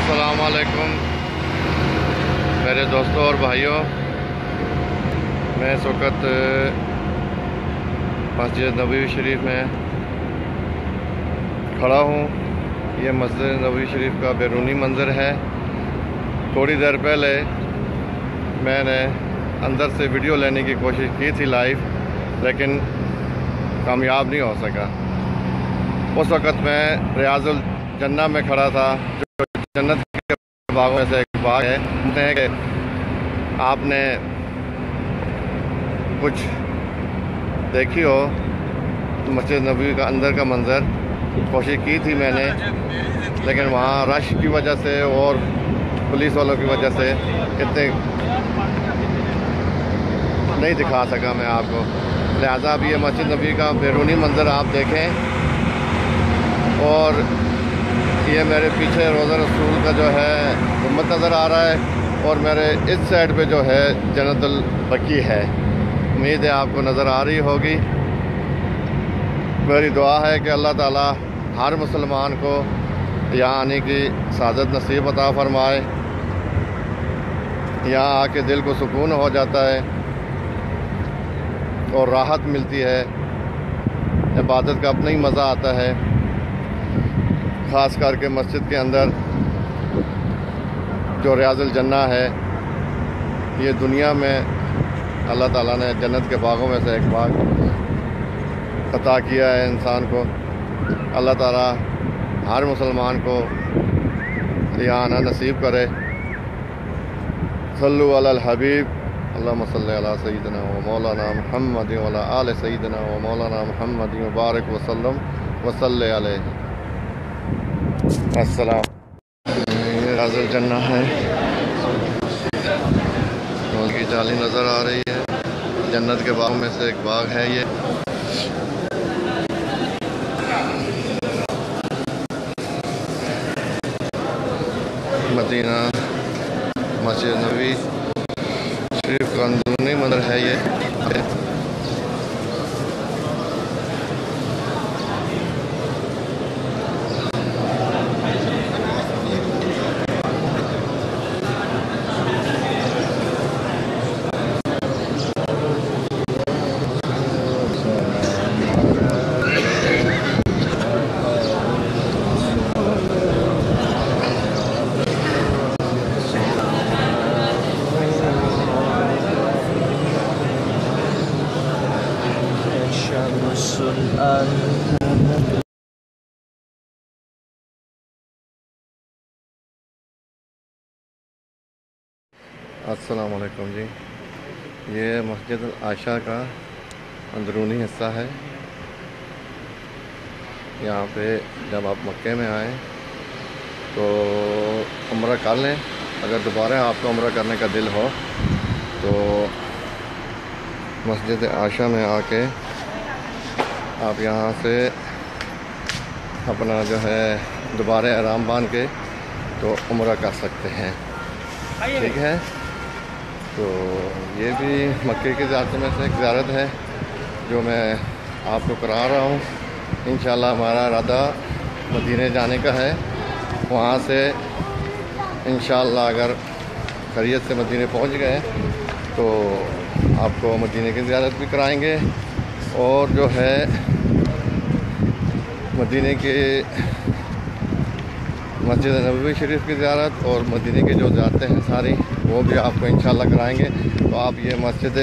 अस्सलाम वालेकुम मेरे दोस्तों और भाइयों। मैं इस वक्त मस्जिद नबवी शरीफ में खड़ा हूँ। ये मस्जिद नबवी शरीफ का बैरूनी मंज़र है। थोड़ी देर पहले मैंने अंदर से वीडियो लेने की कोशिश की थी लाइव, लेकिन कामयाब नहीं हो सका। उस वक़्त मैं रियाजुल जन्ना में खड़ा था, जो जन्नत के बागों में से एक बाग है। कहते हैं कि आपने कुछ देखी हो मस्जिद नबवी का अंदर का मंज़र। कोशिश की थी मैंने, लेकिन वहाँ रश की वजह से और पुलिस वालों की वजह से इतने नहीं दिखा सका मैं आपको। लिहाजा अब ये मस्जिद नबवी का बैरूनी मंज़र आप देखें। और ये मेरे पीछे रोज़ा रसूल का जो है गुम्बद नज़र आ रहा है, और मेरे इस साइड पे जो है जन्नतुल बकी है। उम्मीद है आपको नज़र आ रही होगी। मेरी दुआ है कि अल्लाह ताला हर मुसलमान को यहाँ आने की सादत नसीब अता फ़रमाए। यहाँ आके दिल को सुकून हो जाता है और राहत मिलती है। इबादत का अपना ही मज़ा आता है। ख़ास करके मस्जिद के अंदर जो रियाजुल जन्ना है, ये दुनिया में अल्लाह ताला ने जन्नत के बागों में से एक बाग अता किया है इंसान को। अल्लाह ताला हर मुसलमान को यहाँ आना नसीब करे। सल्लु अलल हबीब, अल्लाहुम्मा सल्लि अला सय्यिदिना व मौलाना मुहम्मद व अला आलि सय्यिदिना व मौलाना मुहम्मद व बारिक व सल्लम व सल्लि अलैहि। अस्सलाम। ये रियाजुल जन्ना है, उसकी जाली नज़र आ रही है। जन्नत के बागों में से एक बाग है ये। मदीना मस्जिद नबवी शरीफ का अंदरूनी मंदिर है ये। अस्सलाम वालेकुम जी। ये मस्जिद आयशा का अंदरूनी हिस्सा है। यहाँ पे जब आप मक्के में आएँ तो उम्रा कर लें। अगर दोबारा आपको उम्रा करने का दिल हो तो मस्जिद आयशा में आके आप यहाँ से अपना जो है दोबारा आराम बांध के तो उम्रा कर सकते हैं। ठीक है, तो ये भी मक्के की ज़ियारत में से एक ज़ियारत है जो मैं आपको करा रहा हूँ। इंशाल्लाह हमारा इरादा मदीने जाने का है। वहाँ से इंशाल्लाह अगर खैरियत से मदीने पहुँच गए तो आपको मदीने की ज़ियारत भी कराएंगे, और जो है मदीने के मस्जिद नबवी शरीफ की ज़ियारत और मदीने की जो ज़ियारतें हैं सारी, वो भी आपको इंशाल्लाह कराएंगे। तो आप ये मस्जिद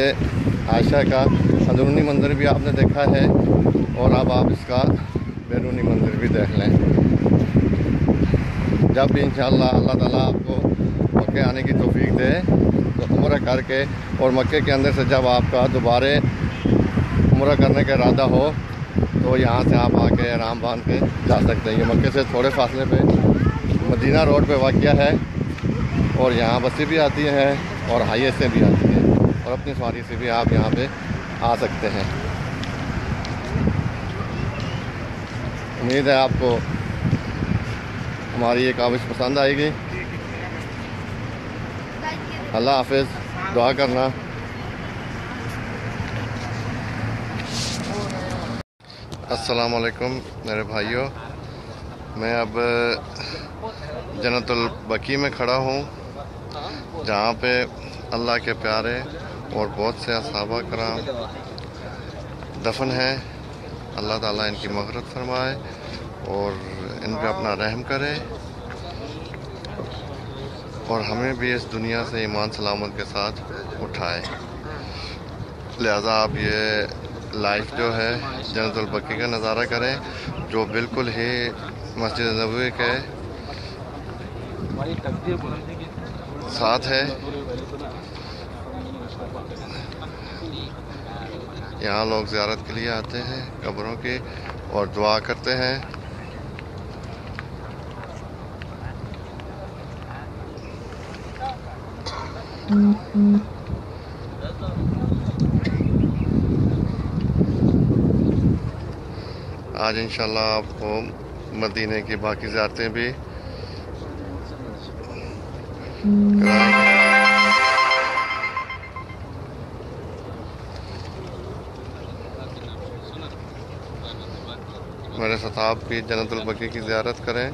आयशा का अंदरूनी मंदिर भी आपने देखा है, और अब आप इसका बैरूनी मंदिर भी देख लें। जब भी इंशाल्लाह अल्लाह ताला आपको मक्के आने की तौफीक दे तो उम्रा करके, और मक्के के अंदर से जब आपका दोबारा उम्रा करने का इरादा हो तो यहाँ से आप आके आराम बांध के जा सकते हैं। ये मक्के से थोड़े फासले पे मदीना रोड पे वाक़या है, और यहाँ बसें भी आती हैं और हाईवे से भी आती हैं, और अपनी सवारी से भी आप यहाँ पे आ सकते हैं। उम्मीद है आपको हमारी ये काविश पसंद आएगी। अल्लाह हाफ़िज़, दुआ करना। अस्सलाम वालेकुम मेरे भाइयों। मैं अब जन्नतुल बकी में खड़ा हूँ, जहाँ पे अल्लाह के प्यारे और बहुत से असहाबा कराम दफन हैं। अल्लाह ताला इनकी मग़फ़िरत फरमाए और इन पे अपना रहम करे और हमें भी इस दुनिया से ईमान सलामत के साथ उठाए। लिहाजा आप ये लाइफ जो है जन्नतुल बकी का नज़ारा करें, जो बिल्कुल ही मस्जिद नबवी के साथ है। यहाँ लोग ज़ियारत के लिए आते हैं कब्रों की और दुआ करते हैं। आज इंशाल्लाह आपको मदीने की बाकी ज़ियारतें भी कराएंगे। मेरे साथ आप भी जन्नतुल बकी की ज़ियारत करें।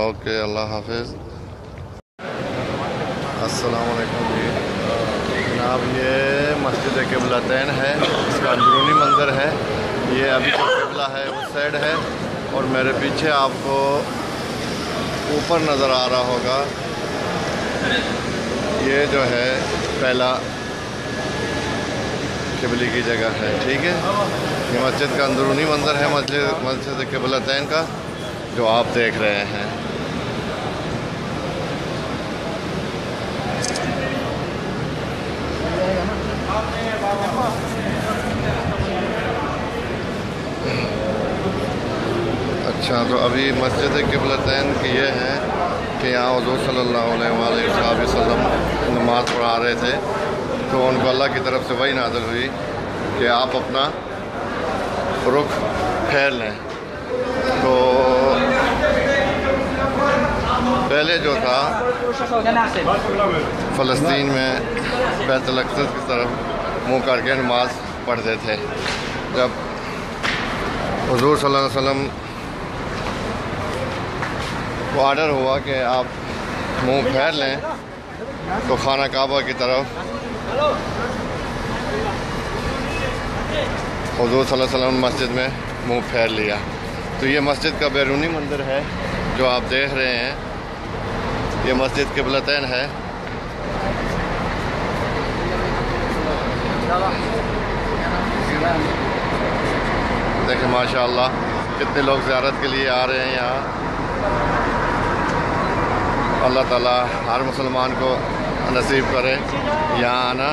ओके, अल्लाह हाफिज़। अस्सलाम वालेकुम जी। जनाब, ये मस्जिद क़िबलतैन है, इसका अंदरूनी मंज़र है। ये अभी जो क़िबला है उस साइड है और मेरे पीछे आपको ऊपर नज़र आ रहा होगा, ये जो है पहला क़िबले की जगह है। ठीक है, ये मस्जिद का अंदरूनी मंज़र है मस्जिद क़िबलतैन का, जो आप देख रहे हैं। अच्छा, तो अभी मस्जिद क़िबलतैन की ये है कि यहाँ हुज़ूर सल्लल्लाहु अलैहि वसल्लम नमाज़ पढ़ा रहे थे, तो उनको अल्लाह की तरफ से वही नाज़िल हुई कि आप अपना रुख फेर लें। तो पहले जो था फ़लस्तीन में बैतुल अक़सा की तरफ मुँह करके नमाज़ पढ़ते थे। जब हुज़ूर सल्लल्लाहु अलैहि वसल्लम को ऑर्डर हुआ कि आप मुँह फेर लें, तो खाना काबा की तरफ हुज़ूर सल्लल्लाहु अलैहि वसल्लम मस्जिद में मुँह फेर लिया। तो ये मस्जिद का बैरूनी मंदिर है जो आप देख रहे हैं। ये मस्जिद क़िबलतैन है। देखिए माशाअल्लाह कितने लोग ज़ियारत के लिए आ रहे हैं यहाँ। अल्लाह ताला हर मुसलमान को नसीब करे यहाँ आना।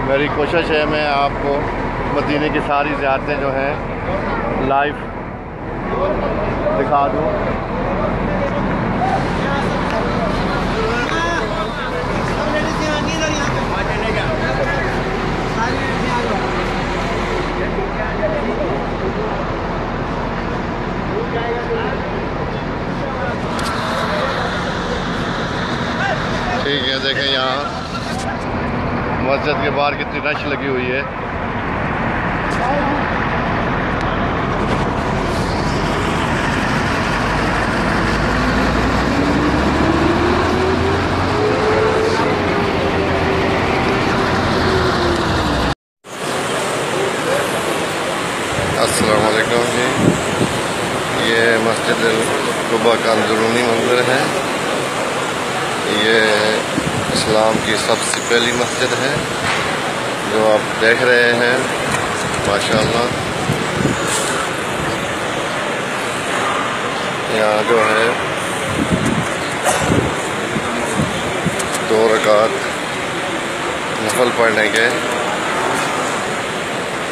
मेरी कोशिश है मैं आपको मदीने की सारी ज़ियारतें जो हैं लाइव दिखा दूँ। ठीक है, देखें यहाँ मस्जिद के बाहर कितनी रश लगी हुई है। अस्सलाम वालेकुम जी। ये मस्जिद कुबा का अंदरूनी मंदिर है। ये इस्लाम की सबसे पहली मस्जिद है जो आप देख रहे हैं। माशाअल्लाह यहाँ जो है 2 रकात नफल पढ़ने के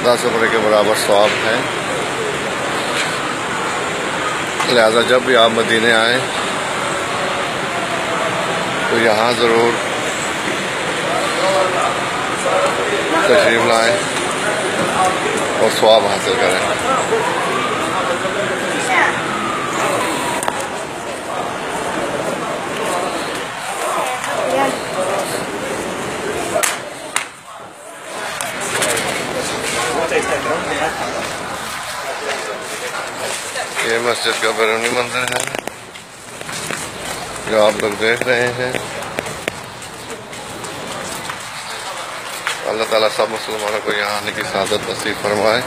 10 रुपये के बराबर सवाब है। लिहाजा जब भी आप मदीने आएँ तो यहाँ ज़रूर तशरीफ़ लाएँ और सवाब हासिल करें। मस्जिद का बैरूनी मंदिर है जो आप लोग देख रहे हैं। अल्लाह ताला सब मुसलमानों को यहाँ आने की सआदत नसीब फरमाए।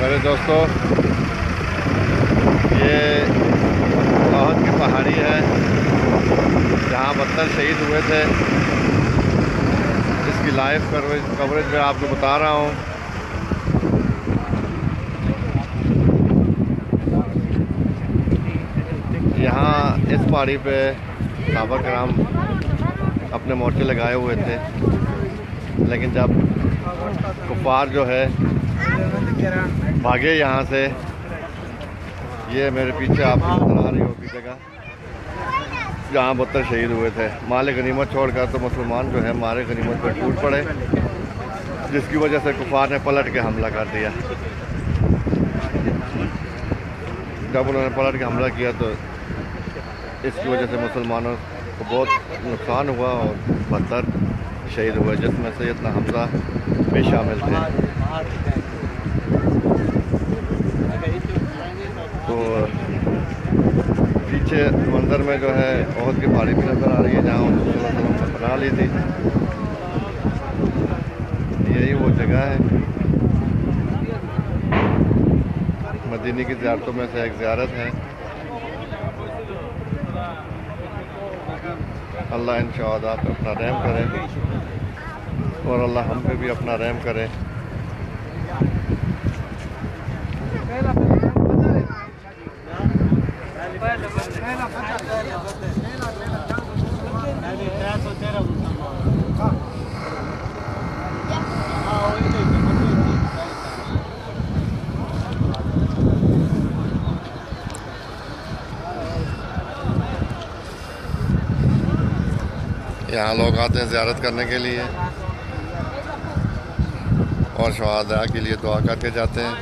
मेरे दोस्तों, ये बहुत की पहाड़ी है जहाँ 72 शहीद हुए थे। इसकी लाइव कवरेज में आपको बता रहा हूँ। यहाँ इस पहाड़ी पे सहाबा कराम अपने मोर्चे लगाए हुए थे, लेकिन जब कुफार जो है भागे यहाँ से, ये मेरे पीछे आप नजर आ रही होगी जगह जहाँ 72 शहीद हुए थे। माल गनीमत छोड़कर तो मुसलमान जो है मारे गनीमत पर टूट पड़े, जिसकी वजह से कुफार ने पलट के हमला कर दिया। जब उन्होंने पलट के हमला किया तो इसकी वजह से मुसलमानों को बहुत नुकसान हुआ और 72 शहीद हुए, जिसमें सैयदना हमजा भी शामिल थे। तो पीछे मंदिर में जो है ओहद की पहाड़ी भी नज़र आ रही है जहाँ उन्होंने बना ली थी। यही वो जगह है, मदीने की ज़ियारतों में से एक ज़ियारत है। अल्लाह इंशाअल्लाह आप अपना रहम करे और अल्लाह हम पे भी अपना रहम करे। यहाँ लोग आते हैं ज़ियारत करने के लिए और शहादा के लिए दुआ करके जाते हैं।